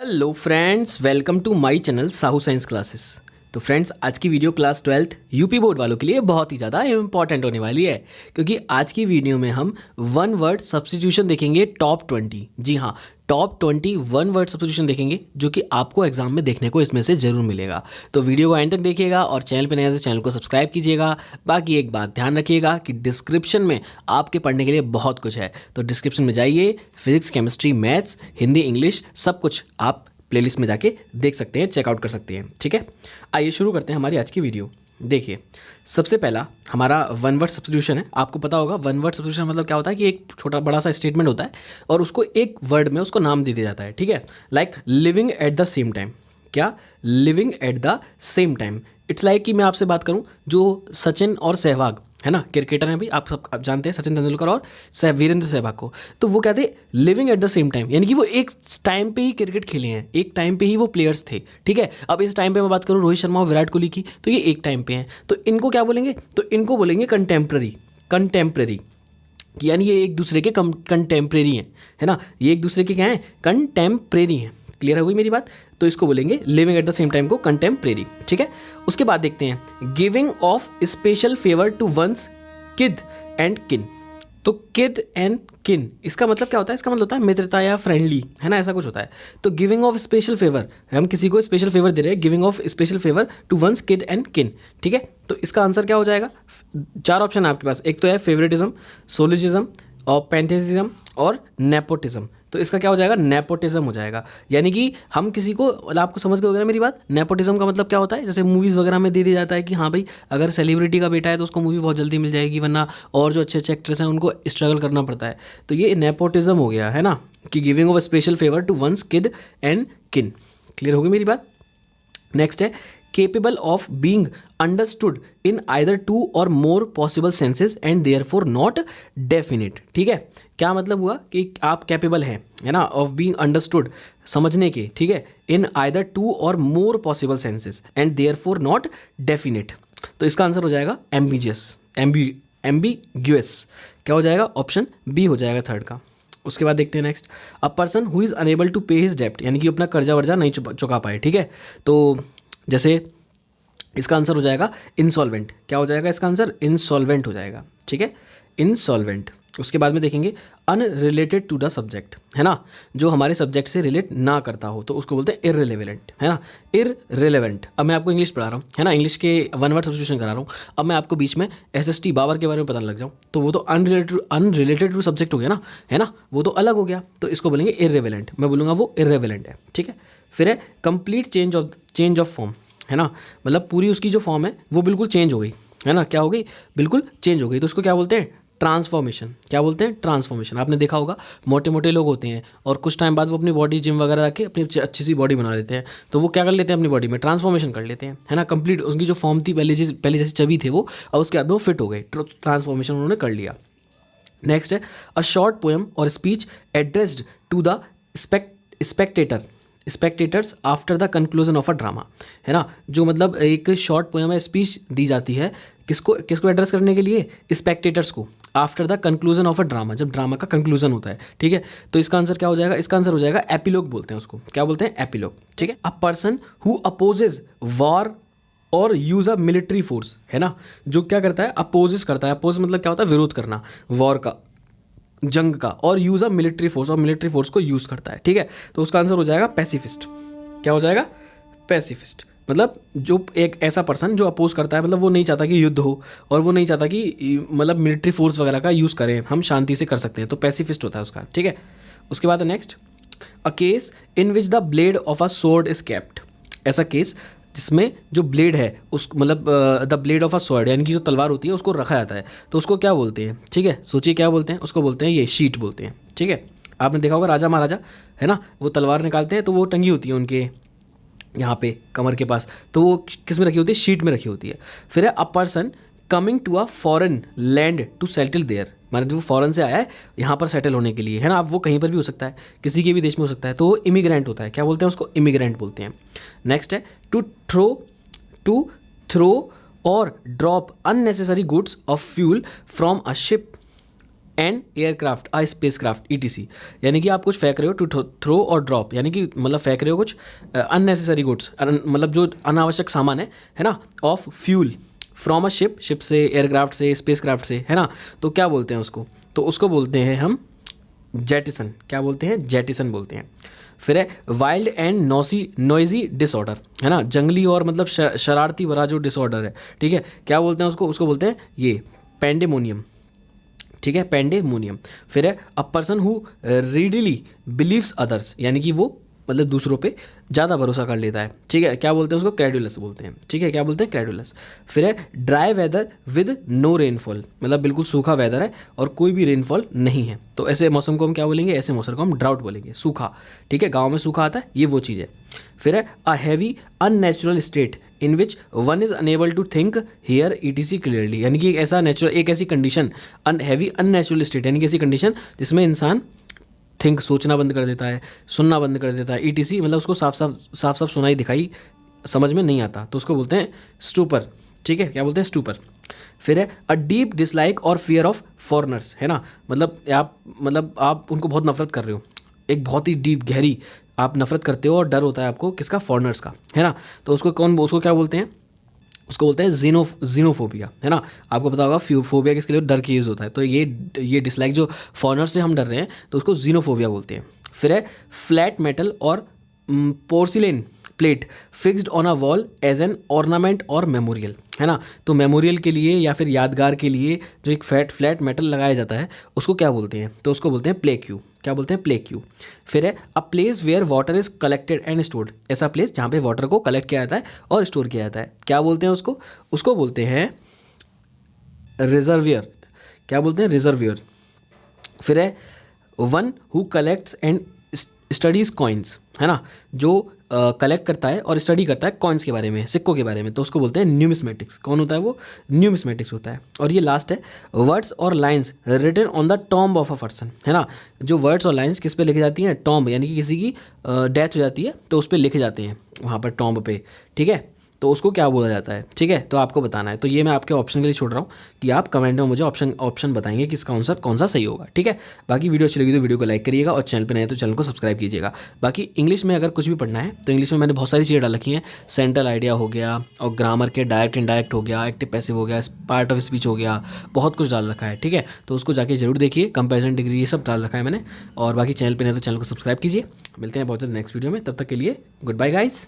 Hello friends, welcome to my channel Sahu science classes. तो friends, आज की video class 12th UP board वालों के लिए बहुत ही ज़्यादा इंपॉर्टेंट होने वाली है, क्योंकि आज की वीडियो में हम वन वर्ड सब्स्टिट्यूशन देखेंगे टॉप 20। जी हाँ, टॉप 20 वन वर्ड सब्स्टिट्यूशन देखेंगे जो कि आपको एग्जाम में देखने को इसमें से ज़रूर मिलेगा। तो वीडियो को एंड तक देखिएगा और चैनल पर नए हैं तो चैनल को सब्सक्राइब कीजिएगा। बाकी एक बात ध्यान रखिएगा कि डिस्क्रिप्शन में आपके पढ़ने के लिए बहुत कुछ है, तो डिस्क्रिप्शन में जाइए, physics, chemistry, maths, Hindi, English सब कुछ आप प्लेलिस्ट में जाके देख सकते हैं, चेकआउट कर सकते हैं। ठीक है, आइए शुरू करते हैं हमारी आज की वीडियो। देखिए, सबसे पहला हमारा वन वर्ड सब्स्टिट्यूशन है। आपको पता होगा वन वर्ड सब्स्टिट्यूशन मतलब क्या होता है कि एक छोटा बड़ा सा स्टेटमेंट होता है और उसको एक वर्ड में उसको नाम दे दिया जाता है। ठीक है, like living at the same time. क्या? Living at the same time. It's like कि मैं आपसे बात करूं, जो सचिन और सहवाग है ना, क्रिकेटर हैं भाई, आप जानते हैं सचिन तेंदुलकर और वीरेंद्र सहवाग को। तो वो कहते हैं living at the same time, यानी कि वो एक टाइम पे ही क्रिकेट खेले हैं, एक टाइम पे ही वो प्लेयर्स थे। ठीक है, अब इस टाइम पे मैं बात करूँ रोहित शर्मा और विराट कोहली की, तो ये एक टाइम पे हैं। तो इनको क्या बोलेंगे? तो इनको बोलेंगे कंटेम्प्रेरी, यानी ये एक दूसरे के कंटेम्प्रेरी हैं, है ना, ये एक दूसरे के क्या हैं? कंटेम्प्रेरी हैं। क्लियर हो गई मेरी बात? तो इसको बोलेंगे living at the same time को कंटेम्प्रेरी। ठीक है, उसके बाद देखते हैं giving of special favour to one's kid and kin. तो किड एंड किन, इसका मतलब क्या होता है? इसका मतलब होता है मित्रता या फ्रेंडली, है ना, ऐसा कुछ होता है। तो गिविंग ऑफ स्पेशल फेवर, हम किसी को स्पेशल फेवर दे रहे हैं, giving of special favour to one's kid and kin. ठीक है, तो इसका आंसर क्या हो जाएगा? 4 ऑप्शन है आपके पास, एक तो है फेवरेटिज्म, सोलिजिज्म और पेंथेसिज्म और नेपोटिज्म। तो इसका क्या हो जाएगा? नेपोटिज्म हो जाएगा। यानी कि हम किसी को, मतलब आपको समझ गए वगैरह मेरी बात। नेपोटिज्म का मतलब क्या होता है? जैसे मूवीज़ वगैरह में दे दिया जाता है कि हाँ भाई, अगर सेलिब्रिटी का बेटा है तो उसको मूवी बहुत जल्दी मिल जाएगी, वरना और जो अच्छे अच्छे एक्ट्रेस हैं उनको स्ट्रगल करना पड़ता है। तो ये नेपोटिज्म हो गया, है ना, कि giving of special favour to one's kid and kin. Clear होगी मेरी बात? नेक्स्ट है capable of being understood in either two or more possible senses and therefore not definite। ठीक है, क्या मतलब हुआ कि आप कैपेबल हैं, है ना, ऑफ बीइंग अंडरस्टूड, समझने के, ठीक है, इन आइदर टू और मोर possible senses and therefore not definite. तो इसका आंसर हो जाएगा एम्बिग्यूअस। क्या हो जाएगा? ऑप्शन बी हो जाएगा थर्ड का। उसके बाद देखते हैं next, a person who is unable to pay his डेप्ट, यानी कि अपना कर्जा वर्जा नहीं चुका पाए। ठीक है, तो जैसे इसका आंसर हो जाएगा इंसॉल्वेंट। क्या हो जाएगा इसका आंसर? इंसॉल्वेंट हो जाएगा। ठीक है, इंसॉल्वेंट। उसके बाद में देखेंगे अनरिलेटेड टू द सब्जेक्ट, है ना, जो हमारे सब्जेक्ट से रिलेट ना करता हो तो उसको बोलते हैं इररिलेवेंट, है ना, इररिलेवेंट। अब मैं आपको इंग्लिश पढ़ा रहा हूँ, है ना, इंग्लिश के वन वर्ड सब्स्टिट्यूशन करा रहा हूँ। अब मैं आपको बीच में SST बाबर के बारे में पता लग जाऊँ तो वो तो अनरिलेटेड टू सब्जेक्ट हो गया ना, है ना, वो तो अलग हो गया। तो इसको बोलेंगे इररिलेवेंट, मैं बोलूँगा वो इररिलेवेंट है। ठीक है, फिर है कंप्लीट चेंज ऑफ फॉर्म, है ना, मतलब पूरी उसकी जो फॉर्म है वो बिल्कुल चेंज हो गई, है ना, क्या हो गई? बिल्कुल चेंज हो गई। तो उसको क्या बोलते हैं? ट्रांसफॉर्मेशन। क्या बोलते हैं? ट्रांसफॉर्मेशन। आपने देखा होगा मोटे मोटे लोग होते हैं और कुछ टाइम बाद वो अपनी बॉडी जिम वगैरह रख के अपनी अच्छी सी बॉडी बना लेते हैं, तो वो क्या कर लेते हैं? अपनी बॉडी में ट्रांसफॉर्मेशन कर लेते हैं, है ना, कंप्लीट उनकी जो फॉर्म थी पहले जैसे चबी थे वो, अब उसके बाद वो फिट हो गए, ट्रांसफॉर्मेशन उन्होंने कर लिया। नेक्स्ट है a short poem or speech addressed to the spectators after the conclusion of a drama, है ना, जो मतलब एक शॉर्ट पोएम है, स्पीच दी जाती है किसको एड्रेस करने के लिए? स्पेक्टेटर्स को, after the conclusion of a drama, जब ड्रामा का कंक्लूजन होता है। ठीक है, तो इसका आंसर क्या हो जाएगा? इसका आंसर हो जाएगा एपिलॉग बोलते हैं उसको। क्या बोलते हैं? एपिलॉग। ठीक है, a person who opposes war और यूज़ अ मिलिट्री फोर्स, है ना, जो क्या करता है? अपोजिस करता है। अपोज मतलब क्या होता है? विरोध करना, वॉर का, जंग का, और यूज़ अ मिलिट्री फोर्स, और मिलिट्री फोर्स को यूज़ करता है। ठीक है, तो उसका आंसर हो जाएगा पैसिफिस्ट। क्या हो जाएगा? पैसिफिस्ट। मतलब जो एक ऐसा पर्सन जो अपोज करता है, मतलब वो नहीं चाहता कि युद्ध हो और वो नहीं चाहता कि मतलब मिलिट्री फोर्स वगैरह का यूज़ करें, हम शांति से कर सकते हैं, तो पैसिफिस्ट होता है उसका। ठीक है, उसके बाद next, a case in which the blade of a sword is kept. ऐसा केस जिसमें जो ब्लेड है उस मतलब the blade of a sword, यानी कि जो तलवार होती है उसको रखा जाता है, तो उसको क्या बोलते हैं? ठीक है, सोचिए क्या बोलते हैं? उसको बोलते हैं ये शीट बोलते हैं। ठीक है, आपने देखा होगा राजा महाराजा, है ना, वो तलवार निकालते हैं तो वो टंगी होती है उनके यहाँ पे कमर के पास, तो वो किस में रखी होती है? शीट में रखी होती है। फिर है a person coming to a foreign land to settle there, माने वो फॉरेन से आया है यहाँ पर सेटल होने के लिए, है ना, अब वो कहीं पर भी हो सकता है, किसी के भी देश में हो सकता है, तो वो इमिग्रेंट होता है। क्या बोलते हैं उसको? इमिग्रेंट बोलते हैं। नेक्स्ट है to throw or drop unnecessary goods of fuel from a ship an aircraft or space craft ETC, यानी कि आप कुछ फेंक रहे हो, टू थ्रो और ड्रॉप, यानी कि मतलब फेंक रहे हो कुछ अननेसेसरी गुड्स, मतलब जो अनावश्यक सामान है ना, of fuel from a ship, ship से, एयरक्राफ्ट से, स्पेस क्राफ्ट से, है ना, तो क्या बोलते हैं उसको, तो उसको बोलते हैं हम जेटिसन। क्या बोलते हैं? जेटिसन बोलते हैं। फिर है वाइल्ड एंड नॉइजी डिसऑर्डर, है ना, जंगली और मतलब शरारती भरा जो डिसऑर्डर है, ठीक है, क्या बोलते हैं उसको, उसको बोलते हैं ये पेंडेमोनियम, ठीक है, पेंडेमोनियम। फिर है a person who readily believes others, यानी कि वो मतलब दूसरों पे ज़्यादा भरोसा कर लेता है, ठीक है, क्या बोलते हैं उसको? क्रेडुलस बोलते हैं, ठीक है, क्या बोलते हैं? क्रेडुलस। फिर है dry weather with no rainfall, मतलब बिल्कुल सूखा वेदर है और कोई भी रेनफॉल नहीं है, तो ऐसे मौसम को हम क्या बोलेंगे? ऐसे मौसम को हम ड्राउट बोलेंगे, सूखा, ठीक है, गाँव में सूखा आता है, ये वो चीज़ है। फिर है a heavy unnatural state in which one is unable to think here ETC clearly, यानी कि एक ऐसी कंडीशन, हैवी अननेचुरल स्टेट, यानी कि ऐसी कंडीशन जिसमें इंसान थिंक, सोचना बंद कर देता है, सुनना बंद कर देता है, ETC मतलब उसको साफ साफ सुनाई दिखाई समझ में नहीं आता, तो उसको बोलते हैं स्टूपर, ठीक है, क्या बोलते हैं? स्टूपर। फिर है अ डीप डिसलाइक और फियर ऑफ फॉरनर्स, है ना, मतलब आप उनको बहुत नफरत कर रहे हो, एक बहुत ही डीप गहरी आप नफरत करते हो और डर होता है आपको किसका? फॉरनर्स का, है ना, तो उसको क्या बोलते हैं? उसको बोलते हैं जीनोफोबिया, है ना, आपको पता होगा फोबिया किसके लिए? डर की यूज़ होता है, तो ये डिसलाइक जो फॉरनर से हम डर रहे हैं तो उसको जीनोफोबिया बोलते हैं। फिर है flat metal or porcelain plate fixed on a wall as an ornament or memorial, है ना, तो मेमोरियल के लिए या फिर यादगार के लिए जो एक फ्लैट मेटल लगाया जाता है उसको क्या बोलते हैं? तो उसको बोलते हैं प्ले क्यू। क्या बोलते हैं? Plaque. फिर है a place where water is collected and stored, ऐसा प्लेस जहाँ पे वाटर को कलेक्ट किया जाता है और स्टोर किया जाता है, क्या बोलते हैं उसको? उसको बोलते हैं रिजर्वियर। क्या बोलते हैं? रिजर्वियर। फिर है one who collects and studies coins, है ना, जो कलेक्ट करता है और स्टडी करता है कॉइन्स के बारे में, सिक्कों के बारे में, तो उसको बोलते हैं न्यूमिस्मेटिक्स। कौन होता है वो? न्यूमिस्मेटिक्स होता है। और ये लास्ट है words or lines written on the tomb of a person, है ना, जो वर्ड्स और लाइंस किस पे लिखी जाती हैं? टॉम्ब, यानी कि किसी की डेथ हो जाती है तो उस पर लिखे जाते हैं वहाँ पर टॉम्ब पे, ठीक है, तो उसको क्या बोला जाता है, ठीक है, तो आपको बताना है। तो ये मैं आपके ऑप्शन के लिए छोड़ रहा हूँ कि आप कमेंट में मुझे ऑप्शन बताएंगे कि इसका आंसर कौन सा सही होगा, ठीक है। बाकी वीडियो अच्छी लगी तो वीडियो को लाइक करिएगा और चैनल पे नए तो चैनल को सब्सक्राइब कीजिएगा। बाकी इंग्लिश में अगर कुछ भी पढ़ना है तो इंग्लिश में मैंने बहुत सारी चीज़ें डाल रखी हैं, सेंट्रल आइडिया हो गया और ग्रामर के डायरेक्ट इनडायरेक्ट हो गया, एक्टिव पैसिव हो गया, पार्ट ऑफ स्पीच हो गया, बहुत कुछ डाल रखा है, ठीक है, तो उसको जाके जरूर देखिए, कंपेरिजन डिग्री ये सब डाल रखा है मैंने। और बाकी चैनल पर नए तो चैनल को सब्सक्राइब कीजिए। मिलते हैं बहुत जल्द नेक्स्ट वीडियो में, तब तक के लिए गुड बाय गाइस।